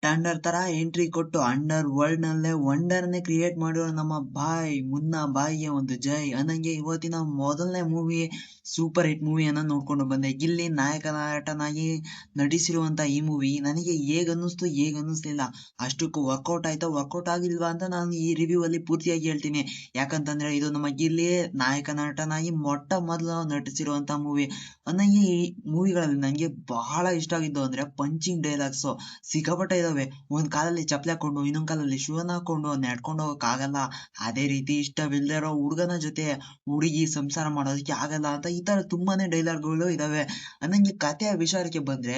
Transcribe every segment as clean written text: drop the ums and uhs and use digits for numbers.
Tender ತರ entry ಕೊಟ್ಟು under world ನಲ್ಲೇ ವಂಡರ್ ನೇ ಕ್ರಿಯೇಟ್ ಮಾಡಿರೋ ನಮ್ಮ ಬಾಯ್ ಮುನ್ನ ಬಾಯಿಗೆ ಒಂದು ಜೈ ಅನ್ನಂಗೆ ಇವತ್ತಿನ ಮೊದಲನೇ ಮೂವಿ ಸೂಪರ್ ಹಿಟ್ ಮೂವಿಯನ್ನ ನೋಡ್ಕೊಂಡು ಬಂದೆ. ಗಿಲ್ಲಿ ನಾಯಕ ನಟನಾಗಿ ನಟಿಸಿರುವಂತ ಈ ಮೂವಿ ನನಗೆ ಹೇಗ್ ಅನ್ನಿಸ್ಲಿಲ್ಲ. ಅಷ್ಟಕ್ಕೂ ವರ್ಕೌಟ್ ಆಯ್ತಾ ವರ್ಕೌಟ್ ಆಗಿಲ್ವಾ ಅಂತ ನಾನು ಈ ರಿವ್ಯೂ ಅಲ್ಲಿ ಪೂರ್ತಿಯಾಗಿ ಹೇಳ್ತೀನಿ. ಯಾಕಂತಂದ್ರೆ ಇದು ನಮ್ಮ ಗಿಲ್ಲಿ ನಾಯಕ ನಟನಾಗಿ ಮೊಟ್ಟ ಮೊದಲು ನಟಿಸಿರುವಂತ ಮೂವಿ. ನನಗೆ ಈ ಮೂವಿಗಳಲ್ಲಿ ನನಗೆ ಬಹಳ ಇಷ್ಟ ಆಗಿದ್ದು ಅಂದ್ರೆ ಪಂಚಿಂಗ್ ಡೈಲಾಗ್ಸ್ ಸಿಕ್ಕಾಪಟ್ಟೆ ಇದಾವೆ. ಒಂದ್ ಕಾಲಲ್ಲಿ ಚಪ್ಲಿ ಹಾಕೊಂಡು ಇನ್ನೊಂದ್ ಕಾಲಲ್ಲಿ ಶೂನ ಹಾಕೊಂಡು ನಡ್ಕೊಂಡು ಹೋಗಕ್ ಆಗಲ್ಲ. ಅದೇ ರೀತಿ ಇಷ್ಟವಿಲ್ಲದೆ ಇರೋ ಹುಡುಗನ ಜೊತೆ ಹುಡುಗಿ ಸಂಸಾರ ಮಾಡೋದಕ್ಕೆ ಆಗಲ್ಲ ಅಂತ ಈ ತರ ತುಂಬಾನೇ ಡೈಲಾಗ್ಗಳು ಇದಾವೆ. ನಂಗೆ ಕಥೆಯ ವಿಚಾರಕ್ಕೆ ಬಂದ್ರೆ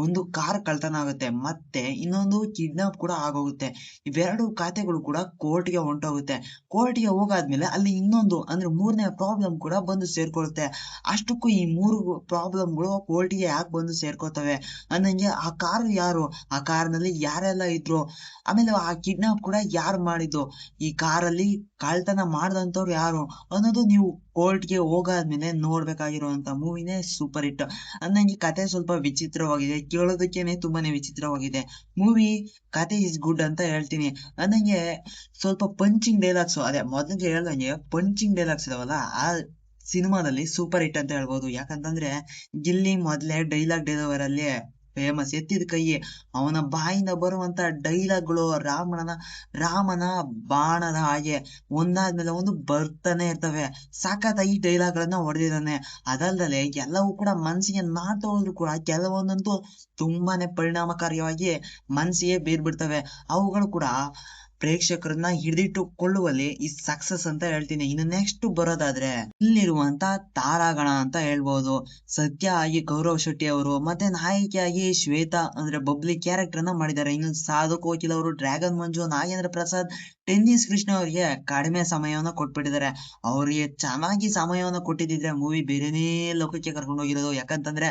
ಒಂದು ಕಾರ್ ಕಳ್ತನ ಆಗುತ್ತೆ, ಮತ್ತೆ ಇನ್ನೊಂದು ಕಿಡ್ನಾಪ್ ಕೂಡ ಆಗೋಗುತ್ತೆ. ಇವೆರಡು ಕಥೆಗಳು ಕೂಡ ಕೋರ್ಟ್ಗೆ ಹೊಂಟೋಗುತ್ತೆ. ಕೋರ್ಟ್ಗೆ ಹೋಗಾದ್ಮೇಲೆ ಅಲ್ಲಿ ಇನ್ನೊಂದು ಅಂದ್ರೆ ಮೂರನೇ ಪ್ರಾಬ್ಲಮ್ ಕೂಡ ಬಂದು ಸೇರ್ಕೊಳ್ಳುತ್ತೆ. ಅಷ್ಟಕ್ಕೂ ಈ ಮೂರು ಪ್ರಾಬ್ಲಮ್ಗಳು ಕೋರ್ಟ್ಗೆ ಯಾಕೆ ಬಂದು ಸೇರ್ಕೋತವೆ ಅನ್ನಂಗೆ ಆ ಕಾರ್ ಯಾರು, ಆ ಕಾರ್ನಲ್ಲಿ ಯಾರೆಲ್ಲ ಇದ್ರು, ಆಮೇಲೆ ಆ ಕಿಡ್ನಾಪ್ ಕೂಡ ಯಾರು ಮಾಡಿದ್ದು, ಈ ಕಾರಲ್ಲಿ ಕಳ್ತನ ಮಾಡ್ದಂತವ್ರು ಯಾರು ಅನ್ನೋದು ನೀವು ಕೋರ್ಟ್ಗೆ ಹೋಗಾದ್ಮೇಲೆ ನೋಡ್ಬೇಕಾಗಿರುವಂತ ಮೂವಿನೇ ಸೂಪರ್ ಹಿಟ್. ನಂಗೆ ಕತೆ ಸ್ವಲ್ಪ ವಿಚಿತ್ರವಾಗಿದೆ, ಕೇಳೋದಕ್ಕೇನೆ ತುಂಬಾನೇ ವಿಚಿತ್ರವಾಗಿದೆ. ಮೂವಿ ಕತೆ ಇಸ್ ಗುಡ್ ಅಂತ ಹೇಳ್ತೀನಿ. ನಂಗೆ ಸ್ವಲ್ಪ ಪಂಚಿಂಗ್ ಡೈಲಾಗ್ಸ್, ಅದೇ ಮೊದಲಿಗೆ ಹೇಳ್ದಂಗೆ ಪಂಚಿಂಗ್ ಡೈಲಾಗ್ಸ್ ಇದಾವಲ್ಲ, ಆ ಸಿನಿಮಾದಲ್ಲಿ ಸೂಪರ್ ಹಿಟ್ ಅಂತ ಹೇಳ್ಬೋದು. ಯಾಕಂತಂದ್ರೆ ಗಿಲ್ಲಿ ಮೊದ್ಲೇ ಡೈಲಾಗ್ ಡೆಲಿವರ್ ಅಲ್ಲಿ ಫೇಮಸ್, ಎತ್ತಿದ ಕೈ. ಅವನ ಬಾಯಿಂದ ಬರುವಂತ ಡೈಲಾಗ್ಗಳು ರಾಮನ ಬಾಣದ ಹಾಗೆ ಒಂದಾದ್ಮೇಲೆ ಒಂದು ಬರ್ತಾನೆ ಇರ್ತವೆ. ಸಖತ್ತಾಗಿ ಡೈಲಾಗ್ ಗಳನ್ನ ಹೊಡೆದಿದ್ದಾನೆ. ಅದಲ್ದಲೆ ಎಲ್ಲವೂ ಕೂಡ ಮನ್ಸಿಗೆ ನಾಡ್ತಾ ಹೋದ್ರು ಕೂಡ ಕೆಲವೊಂದಂತೂ ತುಂಬಾನೇ ಪರಿಣಾಮಕಾರಿಯಾಗಿ ಮನ್ಸಿಗೆ ಬೀರ್ಬಿಡ್ತವೆ. ಅವುಗಳು ಕೂಡ ಪ್ರೇಕ್ಷಕರನ್ನ ಹಿಡಿದಿಟ್ಟುಕೊಳ್ಳುವಲ್ಲಿ ಈ ಸಕ್ಸಸ್ ಅಂತ ಹೇಳ್ತೀನಿ. ಇನ್ನು ನೆಕ್ಸ್ಟ್ ಬರೋದಾದ್ರೆ ಇಲ್ಲಿರುವಂತ ತಾರಾಗಣ ಅಂತ ಹೇಳ್ಬೋದು. ಸತ್ಯ ಆಗಿ ಗೌರವ್ ಶೆಟ್ಟಿ ಅವರು, ಮತ್ತೆ ನಾಯಕಿಯಾಗಿ ಶ್ವೇತಾ ಅಂದ್ರೆ ಬಬ್ಲಿ ಕ್ಯಾರೆಕ್ಟರ್ ಅನ್ನ ಮಾಡಿದ್ದಾರೆ. ಇನ್ನು ಸಾಧು ಕೋಕಿಲ್ ಅವರು, ಡ್ರ್ಯಾಗನ್ ಮಂಜು, ನಾಗೇಂದ್ರ ಪ್ರಸಾದ್, ಟೆನ್ನಿಸ್ ಕೃಷ್ಣ ಅವರಿಗೆ ಕಡಿಮೆ ಸಮಯವನ್ನ ಕೊಟ್ಬಿಟ್ಟಿದ್ದಾರೆ. ಅವರಿಗೆ ಚೆನ್ನಾಗಿ ಸಮಯವನ್ನ ಕೊಟ್ಟಿದ್ರೆ ಮೂವಿ ಬೇರೆನೇ ಲೋಕಕ್ಕೆ ಕರ್ಕೊಂಡು ಹೋಗಿರೋದು. ಯಾಕಂತಂದ್ರೆ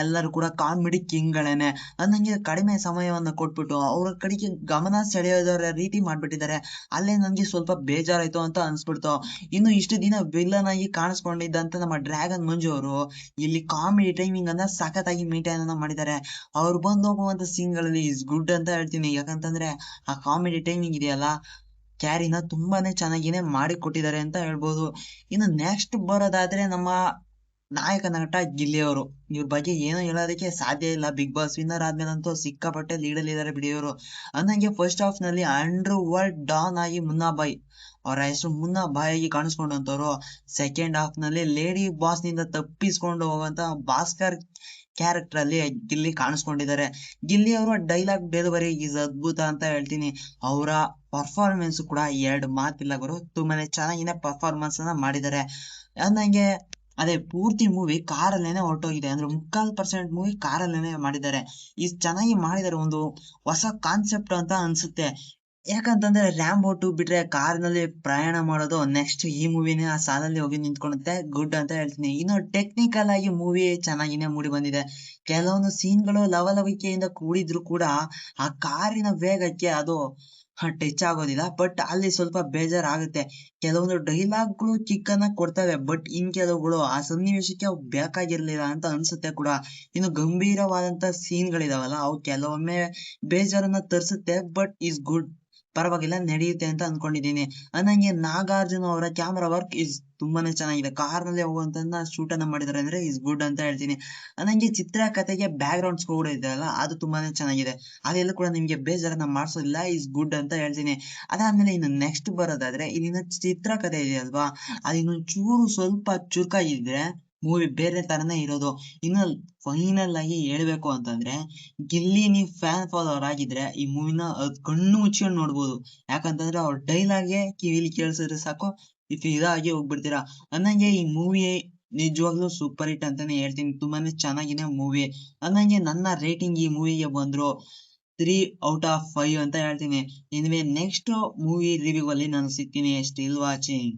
ಎಲ್ಲರೂ ಕೂಡ ಕಾಮಿಡಿ ಕಿಂಗ್ ಗಳೇನೆ. ನಂಗೆ ಕಡಿಮೆ ಸಮಯವನ್ನ ಕೊಟ್ಬಿಟ್ಟು ಅವ್ರ ಕಡೆಗೆ ಗಮನ ಸೆಳೆಯೋದರ ರೀತಿ ಮಾಡ್ಬಿಟ್ಟಿದ್ದಾರೆ. ಅಲ್ಲೇ ನನ್ಗೆ ಸ್ವಲ್ಪ ಬೇಜಾರಾಯ್ತು ಅಂತ ಅನ್ಸ್ಬಿಡ್ತು. ಇನ್ನು ಇಷ್ಟು ದಿನ ವಿಲನ್ ಆಗಿ ಕಾಣಿಸ್ಕೊಂಡಿದ್ದಂತ ನಮ್ಮ ಡ್ರ್ಯಾಗನ್ ಮಂಜು ಅವರು ಇಲ್ಲಿ ಕಾಮಿಡಿ ಟೈಮಿಂಗ್ ಅನ್ನ ಸಖತ್ತಾಗಿ ಮೇಂಟೈನ್ ಅನ್ನ ಮಾಡಿದ್ದಾರೆ. ಅವ್ರು ಬಂದು ಹೋಗುವಂತ ಸೀನ್ ಗಳಲ್ಲಿ ಇಸ್ ಗುಡ್ ಅಂತ ಹೇಳ್ತೀನಿ. ಯಾಕಂತಂದ್ರೆ ಆ ಕಾಮಿಡಿ ಟೈಮಿಂಗ್ ಇದೆಯಲ್ಲ, ಕ್ಯಾರಿನ ತುಂಬಾನೇ ಚೆನ್ನಾಗಿನೇ ಮಾಡಿ ಕೊಟ್ಟಿದ್ದಾರೆ ಅಂತ ಹೇಳ್ಬೋದು. ಇನ್ನು ನೆಕ್ಸ್ಟ್ ಬರೋದಾದ್ರೆ ನಮ್ಮ ನಾಯಕ ನಟ ಗಿಲ್ಲಿ ಅವರು. ಇವ್ರ ಬಗ್ಗೆ ಏನೋ ಹೇಳೋದಕ್ಕೆ ಸಾಧ್ಯ ಇಲ್ಲ. ಬಿಗ್ ಬಾಸ್ ವಿನ್ನರ್ ಆದ್ಮೇಲಂತೂ ಸಿಕ್ಕಾಪಟ್ಟೆ ಲೀಡಲ್ಲಿದ್ದಾರೆ ಬಿಡಿ ಇವರು. ಅಂದಂಗೆ ಫಸ್ಟ್ ಹಾಫ್ ನಲ್ಲಿ ಅಂಡರ್ ವರ್ಲ್ಡ್ ಡಾನ್ ಆಗಿ ಮುನ್ನಾ ಬಾಯ್, ಅವರ ಹೆಸರು ಮುನ್ನಾ ಬಾಯ್ ಆಗಿ ಕಾಣಿಸ್ಕೊಂಡಂತವ್ರು ಸೆಕೆಂಡ್ ಹಾಫ್ ನಲ್ಲಿ ಲೇಡಿ ಬಾಸ್ ನಿಂದ ತಪ್ಪಿಸ್ಕೊಂಡು ಹೋಗುವಂತ ಭಾಸ್ಕರ್ ಕ್ಯಾರೆಕ್ಟರ್ ಅಲ್ಲಿ ಗಿಲ್ಲಿ ಕಾಣಿಸ್ಕೊಂಡಿದ್ದಾರೆ. ಗಿಲ್ಲಿ ಅವರ ಡೈಲಾಗ್ ಡೆಲಿವರಿ ಇಸ್ ಅದ್ಭುತ ಅಂತ ಹೇಳ್ತೀನಿ. ಅವರ ಪರ್ಫಾರ್ಮೆನ್ಸ್ ಕೂಡ ಎರಡು ಮಾತಿಲ್ಲ ಗುರು, ತುಂಬಾನೇ ಚೆನ್ನಾಗಿನೇ ಪರ್ಫಾರ್ಮೆನ್ಸ್ ಅನ್ನ ಮಾಡಿದ್ದಾರೆ. ಅಂದಂಗೆ ಅದೇ ಪೂರ್ತಿ ಮೂವಿ ಕಾರಲ್ಲೇನೆ ಹೊರಟೋಗಿದೆ, ಅಂದ್ರೆ 3/4% ಮೂವಿ ಕಾರಲ್ಲೇನೆ ಮಾಡಿದ್ದಾರೆ. ಇಷ್ಟು ಚೆನ್ನಾಗಿ ಮಾಡಿದ್ದಾರೆ, ಒಂದು ಹೊಸ ಕಾನ್ಸೆಪ್ಟ್ ಅಂತ ಅನ್ಸುತ್ತೆ. ಯಾಕಂತಂದ್ರೆ ರ್ಯಾಂಬೋ 2 ಬಿಟ್ರೆ ಕಾರ್ನಲ್ಲಿ ಪ್ರಯಾಣ ಮಾಡೋದು ನೆಕ್ಸ್ಟ್ ಈ ಮೂವಿನೇ ಆ ಸಾಲಲ್ಲಿ ಹೋಗಿ ನಿಂತ್ಕೊಳ್ಳುತ್ತೆ. ಗುಡ್ ಅಂತ ಹೇಳ್ತೀನಿ. ಇನ್ನು ಟೆಕ್ನಿಕಲ್ ಆಗಿ ಮೂವಿ ಚೆನ್ನಾಗಿನೇ ಮೂಡಿ ಬಂದಿದೆ. ಕೆಲವೊಂದು ಸೀನ್ಗಳು ಲವಲವಿಕೆಯಿಂದ ಕೂಡಿದ್ರು ಕೂಡ ಆ ಕಾರಿನ ವೇಗಕ್ಕೆ ಅದು ಟಚ್ ಆಗೋದಿಲ್ಲ. ಬಟ್ ಅಲ್ಲಿ ಸ್ವಲ್ಪ ಬೇಜಾರಾಗುತ್ತೆ. ಕೆಲವೊಂದು ಡೈಲಾಗ್ಗಳು ಕಿಕ್ಕನ್ನ ಕೊಡ್ತವೆ, ಬಟ್ ಇನ್ ಕೆಲವುಗಳು ಆ ಸನ್ನಿವೇಶಕ್ಕೆ ಅವು ಬೇಕಾಗಿರ್ಲಿಲ್ಲ ಅಂತ ಅನ್ಸುತ್ತೆ ಕೂಡ. ಇನ್ನು ಗಂಭೀರವಾದಂತ ಸೀನ್ಗಳಿದಾವಲ್ಲ, ಅವು ಕೆಲವೊಮ್ಮೆ ಬೇಜಾರನ್ನ ತರಿಸುತ್ತೆ. ಬಟ್ ಈಸ್ ಗುಡ್, ಪರವಾಗಿಲ್ಲ, ನಡೆಯುತ್ತೆ ಅಂತ ಅನ್ಕೊಂಡಿದೀನಿ. ನಂಗೆ ನಾಗಾರ್ಜುನ ಅವರ ಕ್ಯಾಮರಾ ವರ್ಕ್ ಇಸ್ ತುಂಬಾನೇ ಚೆನ್ನಾಗಿದೆ. ಕಾರ್ನಲ್ಲಿ ಹೋಗುವಂತ ಶೂಟ್ ಅನ್ನ ಮಾಡಿದಾರೆ ಅಂದ್ರೆ ಇಸ್ ಗುಡ್ ಅಂತ ಹೇಳ್ತೀನಿ. ನಂಗೆ ಚಿತ್ರಕಥೆಗೆ ಬ್ಯಾಕ್ ಗ್ರೌಂಡ್ ಸ್ಕೋರ್ ಇದೆಯಲ್ಲ, ಅದು ತುಂಬಾನೇ ಚೆನ್ನಾಗಿದೆ. ಅದೆಲ್ಲ ಕೂಡ ನಿಮ್ಗೆ ಬೇಜಾರನ್ನ ಮಾಡ್ಸೋದಿಲ್ಲ, ಇಸ್ ಗುಡ್ ಅಂತ ಹೇಳ್ತೀನಿ. ಅದಾದ್ಮೇಲೆ ಇನ್ನು ನೆಕ್ಸ್ಟ್ ಬರೋದಾದ್ರೆ ಇಲ್ಲಿನ ಚಿತ್ರಕಥೆ ಇದೆಯಲ್ವಾ, ಅದು ಇನ್ನೊಂದ್ ಚೂರು ಸ್ವಲ್ಪ ಚುರುಕಾಗಿದ್ರೆ ಮೂವಿ ಬೇರೆ ತರನೇ ಇರೋದು. ಇನ್ನು ಫೈನಲ್ ಆಗಿ ಹೇಳ್ಬೇಕು ಅಂತಂದ್ರೆ, ಗಿಲ್ಲಿ ನೀವು ಫ್ಯಾನ್ ಫಾಲೋವರ್ ಆಗಿದ್ರೆ ಈ ಮೂವಿನ ಕಣ್ಣು ಮುಚ್ಕೊಂಡು ನೋಡ್ಬೋದು. ಯಾಕಂತಂದ್ರೆ ಅವ್ರ ಡೈಲಾಗ್ಗೆ ಕಿವಿಲಿ ಕೇಳಿಸಿದ್ರೆ ಸಾಕು, ಇದಾಗಿ ಹೋಗ್ಬಿಡ್ತೀರಾ. ಅನ್ನಂಗೆ ಈ ಮೂವಿ ನಿಜವಾಗ್ಲೂ ಸೂಪರ್ ಹಿಟ್ ಅಂತಾನೆ ಹೇಳ್ತೀನಿ. ತುಂಬಾನೇ ಚೆನ್ನಾಗಿದೆ ಮೂವಿ. ಅನ್ನಂಗೆ ನನ್ನ ರೇಟಿಂಗ್ ಈ ಮೂವಿಗೆ ಬಂದ್ರು 3/5 ಅಂತ ಹೇಳ್ತೀನಿ. ಇನ್ವೇ ನೆಕ್ಸ್ಟ್ ಮೂವಿ ರಿವ್ಯೂ ಅಲ್ಲಿ ನಾನು ಸಿಗ್ತೀನಿ. Still watching.